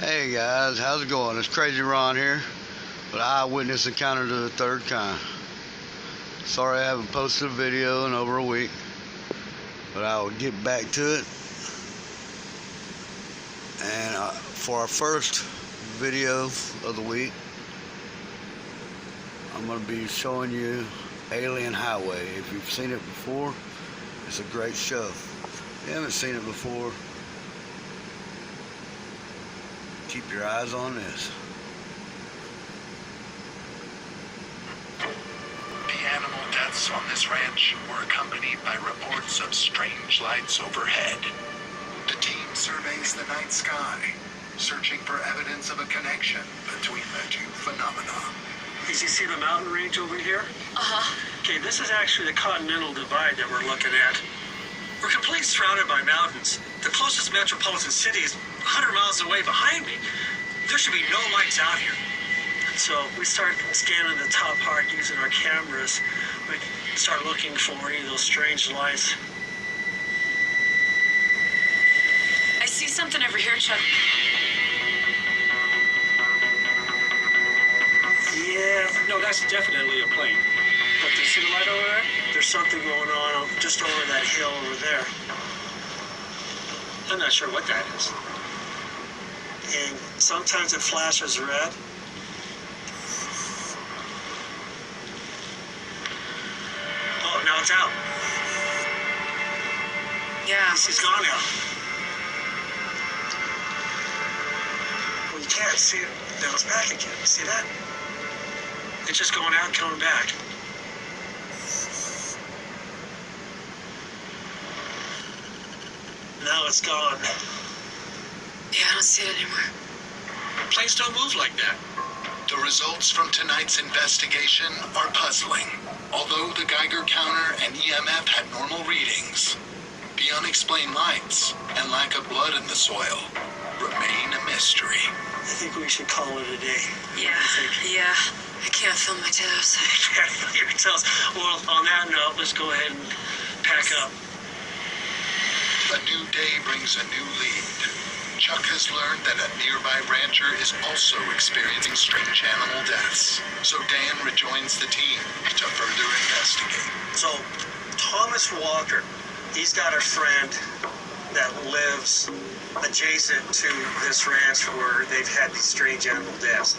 Hey guys, how's it going? It's Crazy Ron here with Eyewitness Encounter to the Third Kind. Sorry I haven't posted a video in over a week, but I will get back to it. And for our first video of the week, I'm going to be showing you Alien Highway. If you've seen it before, it's a great show. If you haven't seen it before, keep your eyes on this. The animal deaths on this ranch were accompanied by reports of strange lights overhead. The team surveys the night sky, searching for evidence of a connection between the two phenomena. Did you see the mountain range over here? Okay, this is actually the Continental Divide that we're looking at. We're completely surrounded by mountains. The closest metropolitan city is 100 miles away behind me. There should be no lights out here. So we start scanning the top part using our cameras. We start looking for any of those strange lights. I see something over here, Chuck. Yeah, no, that's definitely a plane. But do you see the light over there? There's something going on just over that hill over there. I'm not sure what that is. And sometimes it flashes red. Oh, now it's out. Yeah. It's gone now. Well, you can't see it. Now it's back again. See that? It's just going out and coming back. Now it's gone. Yeah, I don't see it anymore. Planes don't move like that. The results from tonight's investigation are puzzling. Although the Geiger counter and EMF had normal readings, the unexplained lights and lack of blood in the soil remain a mystery. I think we should call it a day. Yeah. Yeah. I can't feel my toes. Your toes. Well, on that note, let's go ahead and pack up. A new day brings a new lead. Chuck has learned that a nearby rancher is also experiencing strange animal deaths. So Dan rejoins the team to further investigate. So, Thomas Walker, he's got a friend that lives adjacent to this ranch where they've had these strange animal deaths.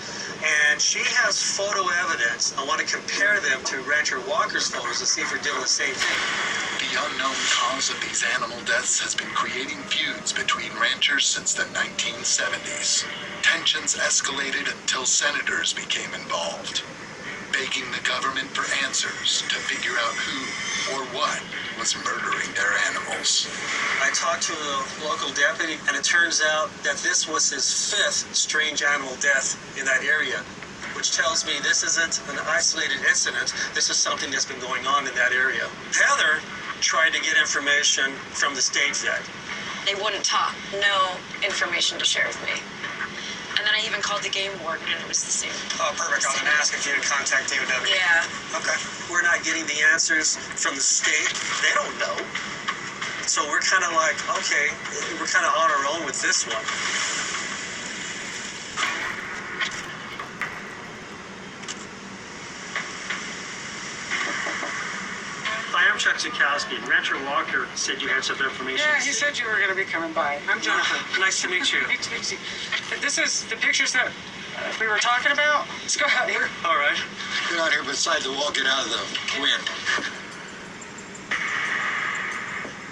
And she has photo evidence. I want to compare them to Rancher Walker's photos to see if we're doing the same thing. The unknown cause of these animal deaths has been creating feuds between ranchers since the 1970s. Tensions escalated until senators became involved, begging the government for answers to figure out who or what was murdering their animals. I talked to a local deputy, and it turns out that this was his 5th strange animal death in that area, which tells me this isn't an isolated incident. This is something that's been going on in that area. Heather tried to get information from the state vet. They wouldn't talk. No information to share with me. And then I even called the game warden, and it was the same. Oh, perfect. I'm going to ask if you to contact DOW. Yeah. Okay. We're not getting the answers from the state. They don't know. So we're kind of like, okay, we're kind of on our own with this one. Hi, I'm Chuck Zukowski. Rancher Walker said you had some information. Yeah, he said you were going to be coming by. I'm Jonathan. Nice to meet you. Nice to meet you. This is the pictures that we were talking about. Let's go out here. All right. Get out here beside the wall, get out of the wind.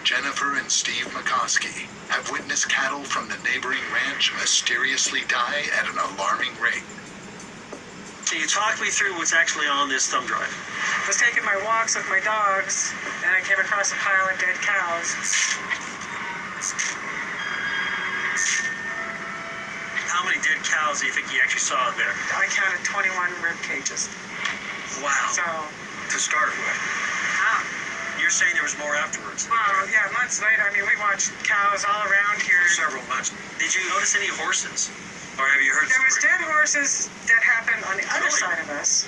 Jennifer and Steve McCoskey have witnessed cattle from the neighboring ranch mysteriously die at an alarming rate. Can you talk me through what's actually on this thumb drive? I was taking my walks with my dogs, and I came across a pile of dead cows. How many dead cows do you think you actually saw out there? I counted 21 rib cages. Wow. So, To start with. You're saying there was more afterwards? well, yeah, months later, I mean, we watched cows all around here. Several months. Did you notice any horses? Or have you heard There was stories? dead horses that happened on the other Really? side of us.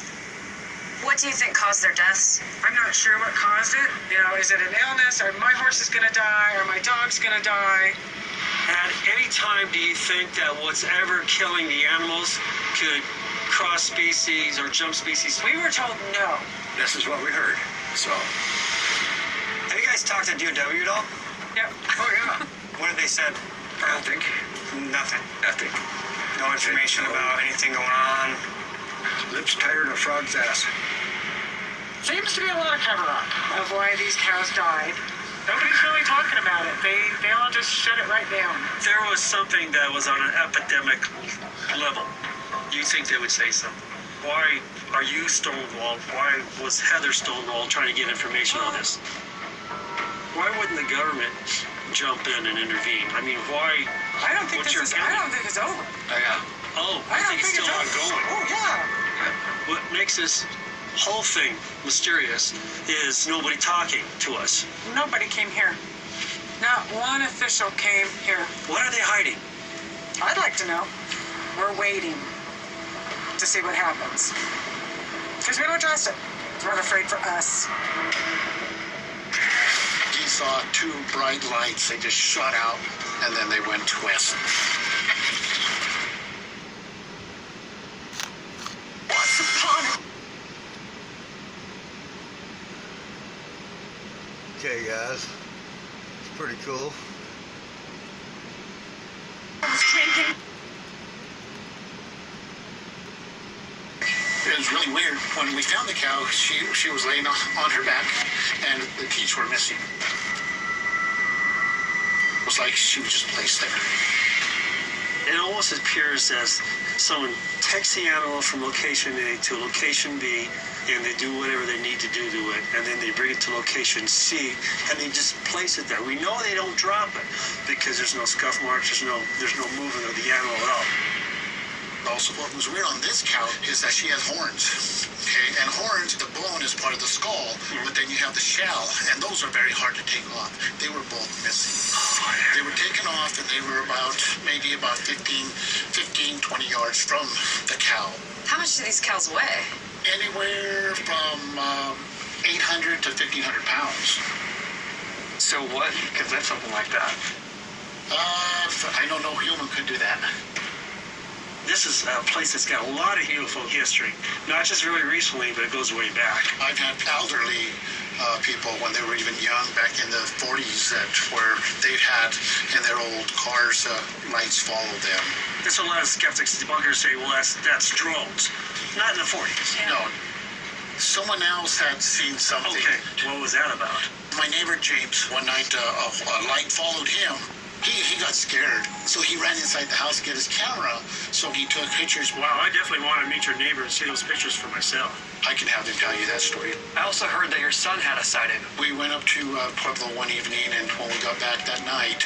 What do you think caused their deaths? I'm not sure what caused it. You know, is it an illness? Are my horse is going to die? Are my dog's going to die? At any time, do you think that what's ever killing the animals could cross species or jump species? We were told no. This is what we heard. So, have you guys talked to DOW at all? Yep. Oh, yeah. What have they said? Nothing. Nothing. Nothing. No information about anything going on. Lips tighter than a frog's ass. Seems to be a lot of cover-up of why these cows died. Nobody's really talking about it. They all just shut it right down. There was something that was on an epidemic level. You think they would say something? Why are you stonewalled? Why was Heather stonewalled trying to get information on this? Why wouldn't the government jump in and intervene? I mean, why? I don't think it's over. I think it's still ongoing. Oh, yeah. What makes this whole thing mysterious is nobody talking to us. Nobody came here. Not one official came here. What are they hiding? I'd like to know. We're waiting to see what happens. Because we don't trust it. We're afraid for us. He saw two bright lights. They just shot out, and then they went west. Once upon a... Okay, guys. It's pretty cool. drinking. It was really weird. When we found the cow, she was laying on her back, and the teeth were missing. It was like she was just placed there. It almost appears as someone takes the animal from location A to location B, and they do whatever they need to do to it, and then they bring it to location C, and they just place it there. We know they don't drop it because there's no scuff marks, there's no movement of the animal at all. Also, what was weird on this cow is that she has horns. Okay, and horns, the bone is part of the skull, but then you have the shell, and those are very hard to take off. They were both missing. They were taken off, and they were maybe about 15, 20 yards from the cow. How much do these cows weigh? Anywhere from 800 to 1,500 pounds. So what could lift something like that? I don't know human could do that. This is a place that's got a lot of UFO history. Not just really recently, but it goes way back. I've had elderly people when they were even young, back in the 40s, where they've had in their old cars lights follow them. There's a lot of skeptics and debunkers say, well, that's drones. Not in the 40s. No. Someone else had seen something. Okay, what was that about? My neighbor James, one night a light followed him. He got scared, so he ran inside the house to get his camera, so he took pictures. Wow, I definitely want to meet your neighbor and see those pictures for myself. I can have him tell you that story. I also heard that your son had a sighting. We went up to Pueblo one evening, and when we got back that night,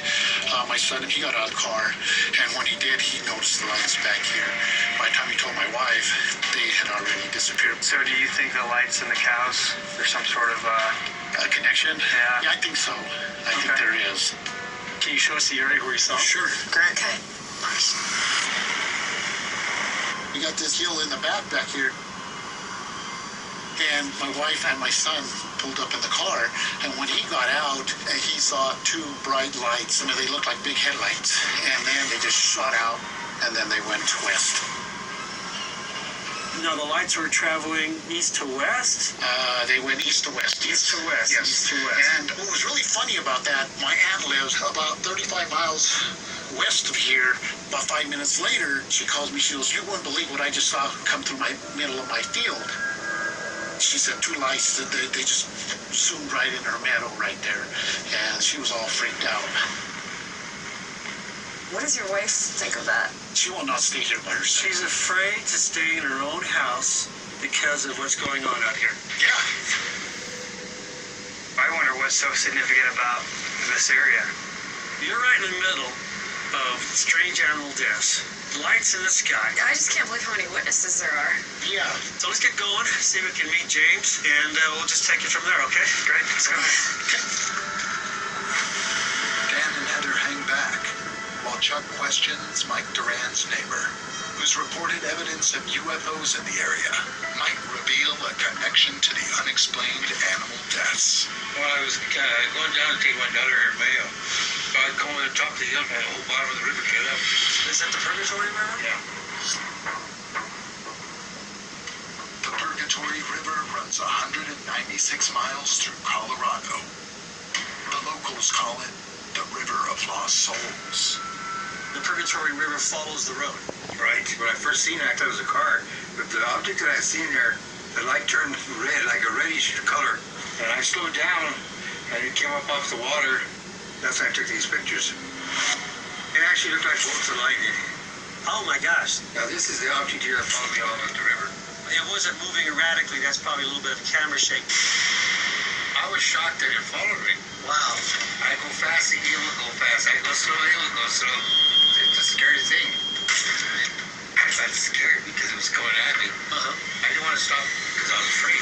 my son, he got out of the car, and when he did, he noticed the lights back here. By the time he told my wife, they had already disappeared. So do you think the lights and the cows, there's some sort of a connection? Yeah. I think so. I think there is. Can you show us the area where you saw? Sure. Great. Okay. We got this hill in the back here. And my wife and my son pulled up in the car, and when he got out, he saw two bright lights. I mean, they looked like big headlights, and then they just shot out, and then they went west. No, the lights were traveling east to west? They went east to west. East to west. Yes. East to west. And what was really funny about that, my aunt lives about 35 miles west of here. About 5 minutes later, she calls me. She goes, "You wouldn't believe what I just saw come through my middle of my field." She said two lights, they just zoomed right in her meadow right there. And she was all freaked out. What does your wife think of that? She will not stay here by herself. She's afraid to stay in her own house because of what's going on out here. Yeah. I wonder what's so significant about this area. You're right in the middle of strange animal deaths. Lights in the sky. I just can't believe how many witnesses there are. Yeah. So let's get going, see if we can meet James, and we'll just take it from there, okay? Great. Let's go. Okay. Dan and Heather hang back while Chuck questions Mike Duran's neighbor, who's reported evidence of UFOs in the area might reveal a connection to the unexplained animal deaths. Well, I was going down to take my daughter her mail. So I'd go to the top of the hill and the whole bottom of the river get up. Is that the Purgatory River? Yeah. The Purgatory River runs 196 miles through Colorado. The locals call it the River of Lost Souls. The Purgatory River follows the road. Right. When I first seen it, I thought it was a car. But the object that I seen there, the light turned red, like a reddish color. And I slowed down, and it came up off the water. That's when I took these pictures. It actually looked like bolts of lightning. Oh my gosh. Now this is the object here that followed me all up the river. It wasn't moving erratically. That's probably a little bit of a camera shake. I was shocked that it followed me. Wow. I go fast, he would go fast. I go slow, he would go slow. It's a scary thing. I got scared because it was coming at me. I didn't want to stop because I was afraid.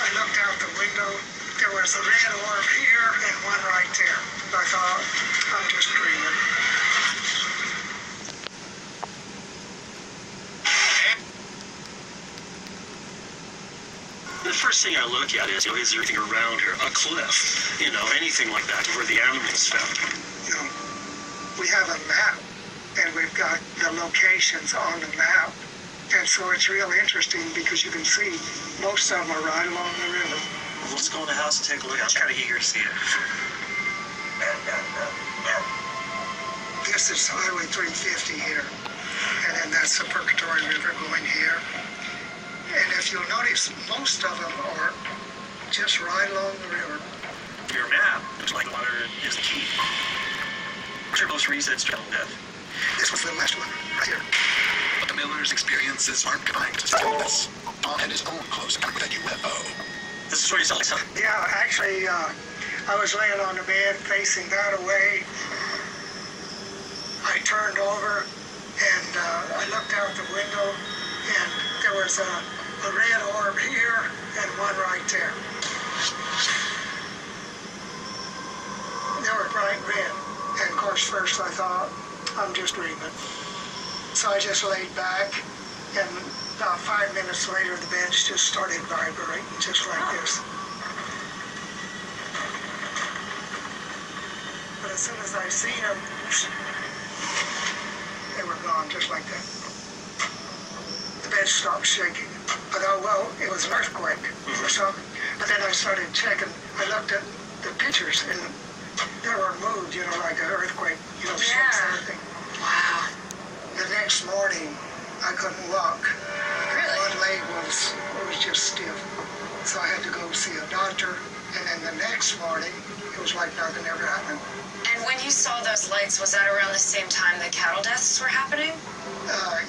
I looked out the window. There was a red orb here and one right there. I thought, I'm just dreaming. The first thing I look at is there anything around here? A cliff, anything like that, where the animals found. We have a map, and we've got the locations on the map. And so it's real interesting because you can see most of them are right along the river. Let's go in the house and take a look. I'm kind of eager to see it. This is Highway 350 here, and then that's the Purgatory River going here. And if you'll notice, most of them are just right along the river. Your map looks like water is the key. Turbo resets drown death. This was the last one, right here. But the Millers' experiences aren't confined to this. Tom had his own close encounter with a UFO. This is where you saw it. Yeah, actually, I was laying on the bed facing that way. I turned over and I looked out the window and there was a red orb here and one right there. They were bright red. And of course, first I thought, I'm just dreaming. So I just laid back and about 5 minutes later, the bench just started vibrating, just like this. But as soon as I seen them, they were gone, just like that. The bench stopped shaking. I thought, well, it was an earthquake or something. But then I started checking. I looked at the pictures, and they were moved, like an earthquake, shakes everything. Wow. The next morning, I couldn't walk. Really? One leg was just stiff. So I had to go see a doctor. And then the next morning, it was like nothing ever happened. And when you saw those lights, was that around the same time the cattle deaths were happening?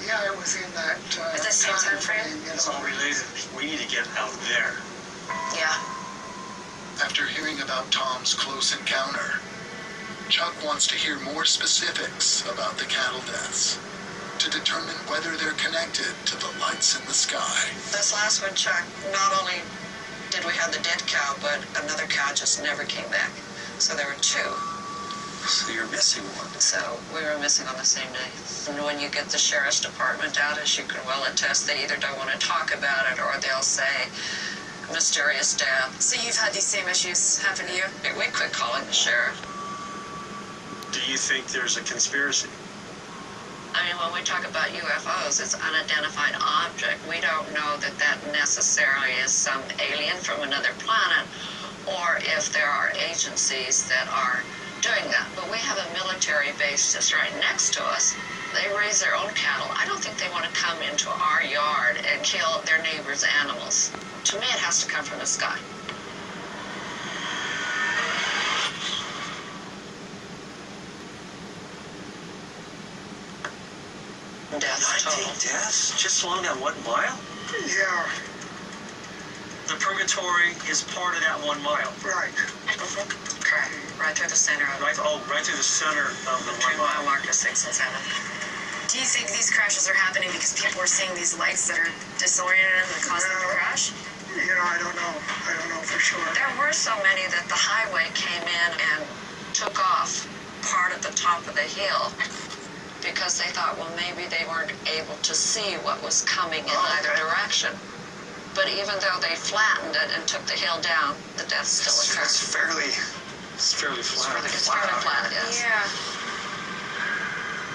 Yeah, it was in that At the same time frame? It's all related. We need to get out there. Yeah. After hearing about Tom's close encounter, Chuck wants to hear more specifics about the cattle deaths to determine whether they're connected to the lights in the sky. This last one, Chuck, not only did we have the dead cow, but another cow just never came back. So there were two. So you're missing one. So we were missing on the same day. And when you get the sheriff's department out, as you can well attest, they either don't want to talk about it or they'll say mysterious death. So you've had these same issues happen to you? We quit calling the sheriff. Do you think there's a conspiracy? I mean, when we talk about UFOs, it's unidentified object. We don't know that that necessarily is some alien from another planet, or if there are agencies that are doing that. But we have a military base just right next to us. They raise their own cattle. I don't think they want to come into our yard and kill their neighbors' animals. To me, it has to come from the sky. Deaths 19 total. deaths? Just along that 1 mile? Yeah, The Purgatory is part of that 1 mile. right. Correct. Right through the center of it. Right through the center of the 1 2 mile mile. mark to 6 and 7. Do you think these crashes are happening because people are seeing these lights that are disoriented them and cause them to crash? I don't know. I don't know for sure. There were so many that the highway came in and took off part of the top of the hill because they thought, well, maybe they weren't able to see what was coming in either direction. But even though they flattened it and took the hill down, the deaths still occurred. That's It's fairly flat. It's fairly flat, yes. Yeah.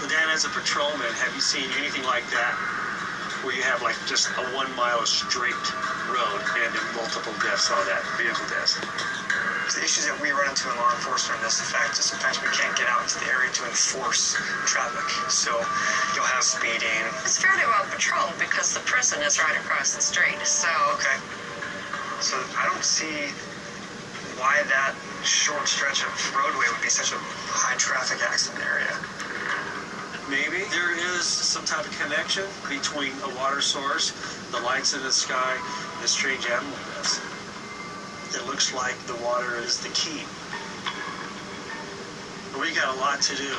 Dan, as a patrolman, have you seen anything like that? Where you have like just a 1 mile straight road and multiple deaths on that, vehicle deaths? The issues that we run into in law enforcement is the fact that sometimes we can't get out into the area to enforce traffic. So you'll have speeding. It's fairly well patrolled because the prison is right across the street, so... Okay. So I don't see why that short stretch of roadway would be such a high traffic accident area. Maybe there is some type of connection between a water source, the lights in the sky, and the strange animal deaths. It looks like the water is the key. We got a lot to do.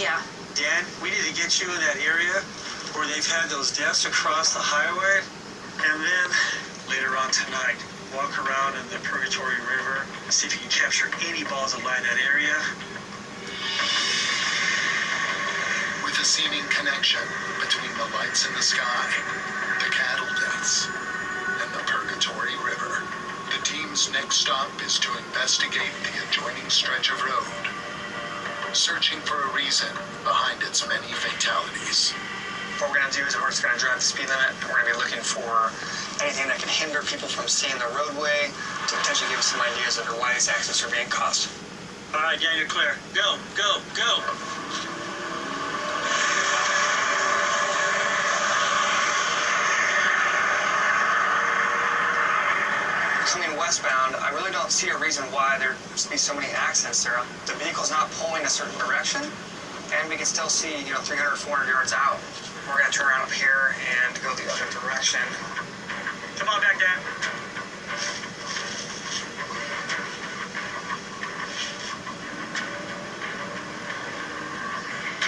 Yeah. Dan, we need to get you in that area where they've had those deaths across the highway. And then, later on tonight, walk around in the Purgatory River and see if you can capture any balls of light in that area. With a seeming connection between the lights in the sky, the cattle deaths, and the Purgatory River, the team's next stop is to investigate the adjoining stretch of road, searching for a reason behind its many fatalities. What we're going to do is we're just going to drive the speed limit, and we're going to be looking for anything that can hinder people from seeing the roadway to potentially give us some ideas of why these accidents are being caused. All right, gang, you're clear. Go, go, go. Coming westbound, I really don't see a reason why there should be so many accidents there. The vehicle's not pulling a certain direction, and we can still see, 300, 400 yards out. We're going to turn around up here and go the other direction. Come on back, Dan.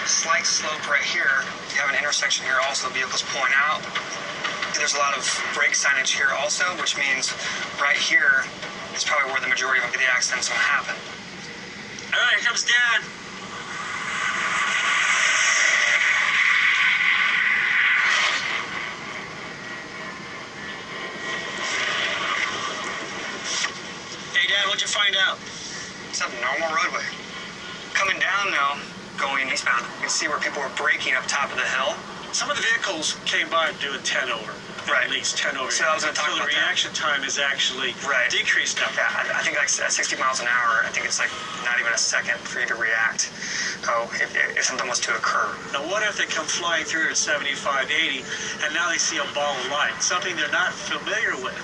Slight slope right here. You have an intersection here also, the vehicle's pulling out. There's a lot of brake signage here also, which means right here is probably where the majority of the accidents will happen. All right, here comes Dan. Hey, Dan, what'd you find out? It's a normal roadway. Coming down now, going eastbound, you can see where people were braking up top of the hill. Some of the vehicles came by doing 10 over. Right. At least 10 over. So I was going to talk so about the reaction time is actually decreased now. Yeah, I think like at 60 miles an hour, I think it's like not even a second for you to react if something was to occur. Now what if they come flying through at 75, 80, and now they see a ball of light, something they're not familiar with,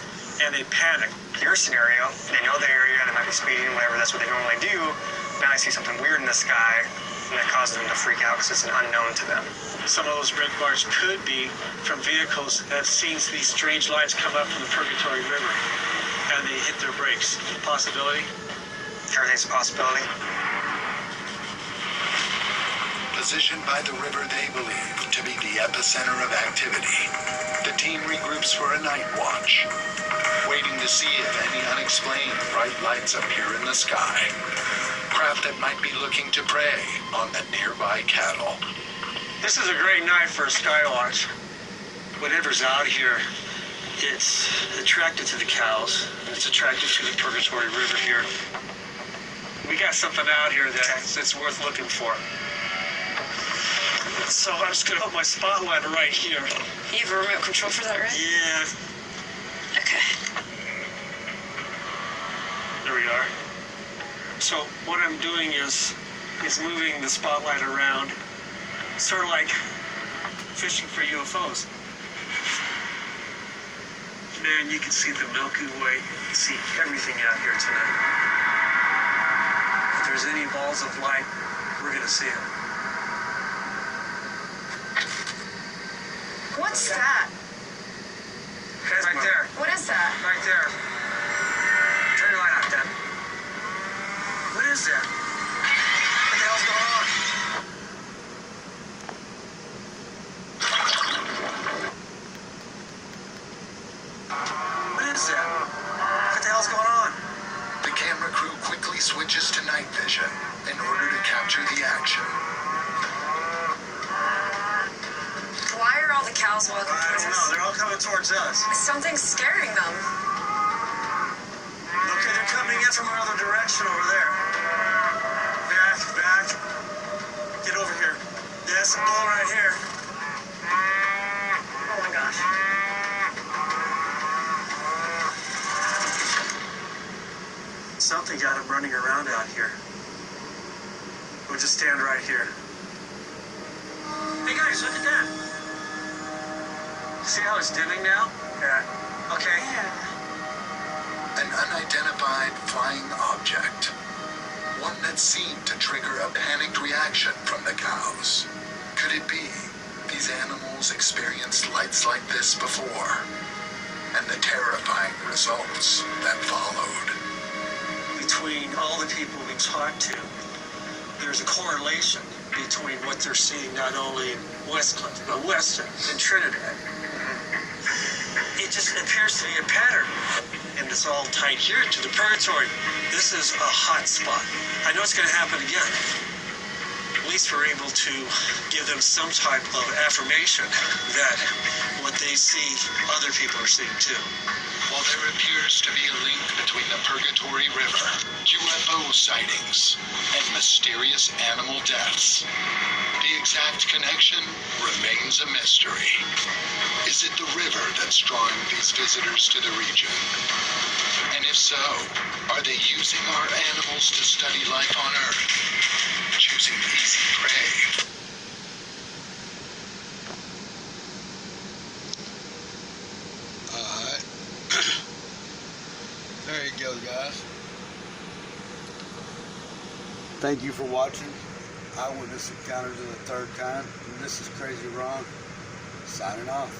and they panic? Your scenario, they know the area, they might be speeding, whatever, that's what they normally do. Now they see something weird in the sky, and that causes them to freak out because it's an unknown to them. Some of those brake bars could be from vehicles that have seen these strange lights come up from the Purgatory River, and they hit their brakes. Possibility? Everything's a possibility. Positioned by the river they believe to be the epicenter of activity, the team regroups for a night watch, waiting to see if any unexplained bright lights appear in the sky. Craft that might be looking to prey on the nearby cattle. This is a great night for a sky watch. Whatever's out here, it's attracted to the cows. It's attracted to the Purgatory River here. We got something out here that's worth looking for. So I'm just going to put my spotlight right here. You have a remote control for that, right? Yeah. Okay. There we are. So what I'm doing is moving the spotlight around, sort of like fishing for UFOs. Man, you can see the Milky Way. You can see everything out here tonight. If there's any balls of light, we're going to see them. What's that? Right there. What is that? Right there. Turn your light off, Dan. What is that? What the hell's going on? What is that? What the hell's going on? The camera crew quickly switches to night vision in order to capture the action. Why are all the cows walking I towards don't know. us? They're all coming towards us. Something's scaring them. Okay, they're coming in from another direction over there. Get over here. That's a bull right here. Oh my gosh. Something got him running around out here. We'll just stand right here. Hey guys, look at that. See how it's dimming now? Yeah. Okay. An unidentified flying object. One that seemed to trigger a panicked reaction from the cows. Could it be these animals experienced lights like this before? And the terrifying results that followed. Between all the people we talked to, there's a correlation between what they're seeing not only in West Clinton, but Weston and Trinidad. It just appears to be a pattern. And it's all tied here to the purgatory. This is a hot spot. I know it's going to happen again. At least we're able to give them some type of affirmation that what they see, other people are seeing too. While there appears to be a link between the Purgatory River, UFO sightings, and mysterious animal deaths, the exact connection remains a mystery. Is it the river that's drawing these visitors to the region? And if so, are they using our animals to study life on Earth, choosing easy prey? Alright. There you go, guys. Thank you for watching Eyewitness Encounter to the Third Kind. And this is Crazy Ron, signing off.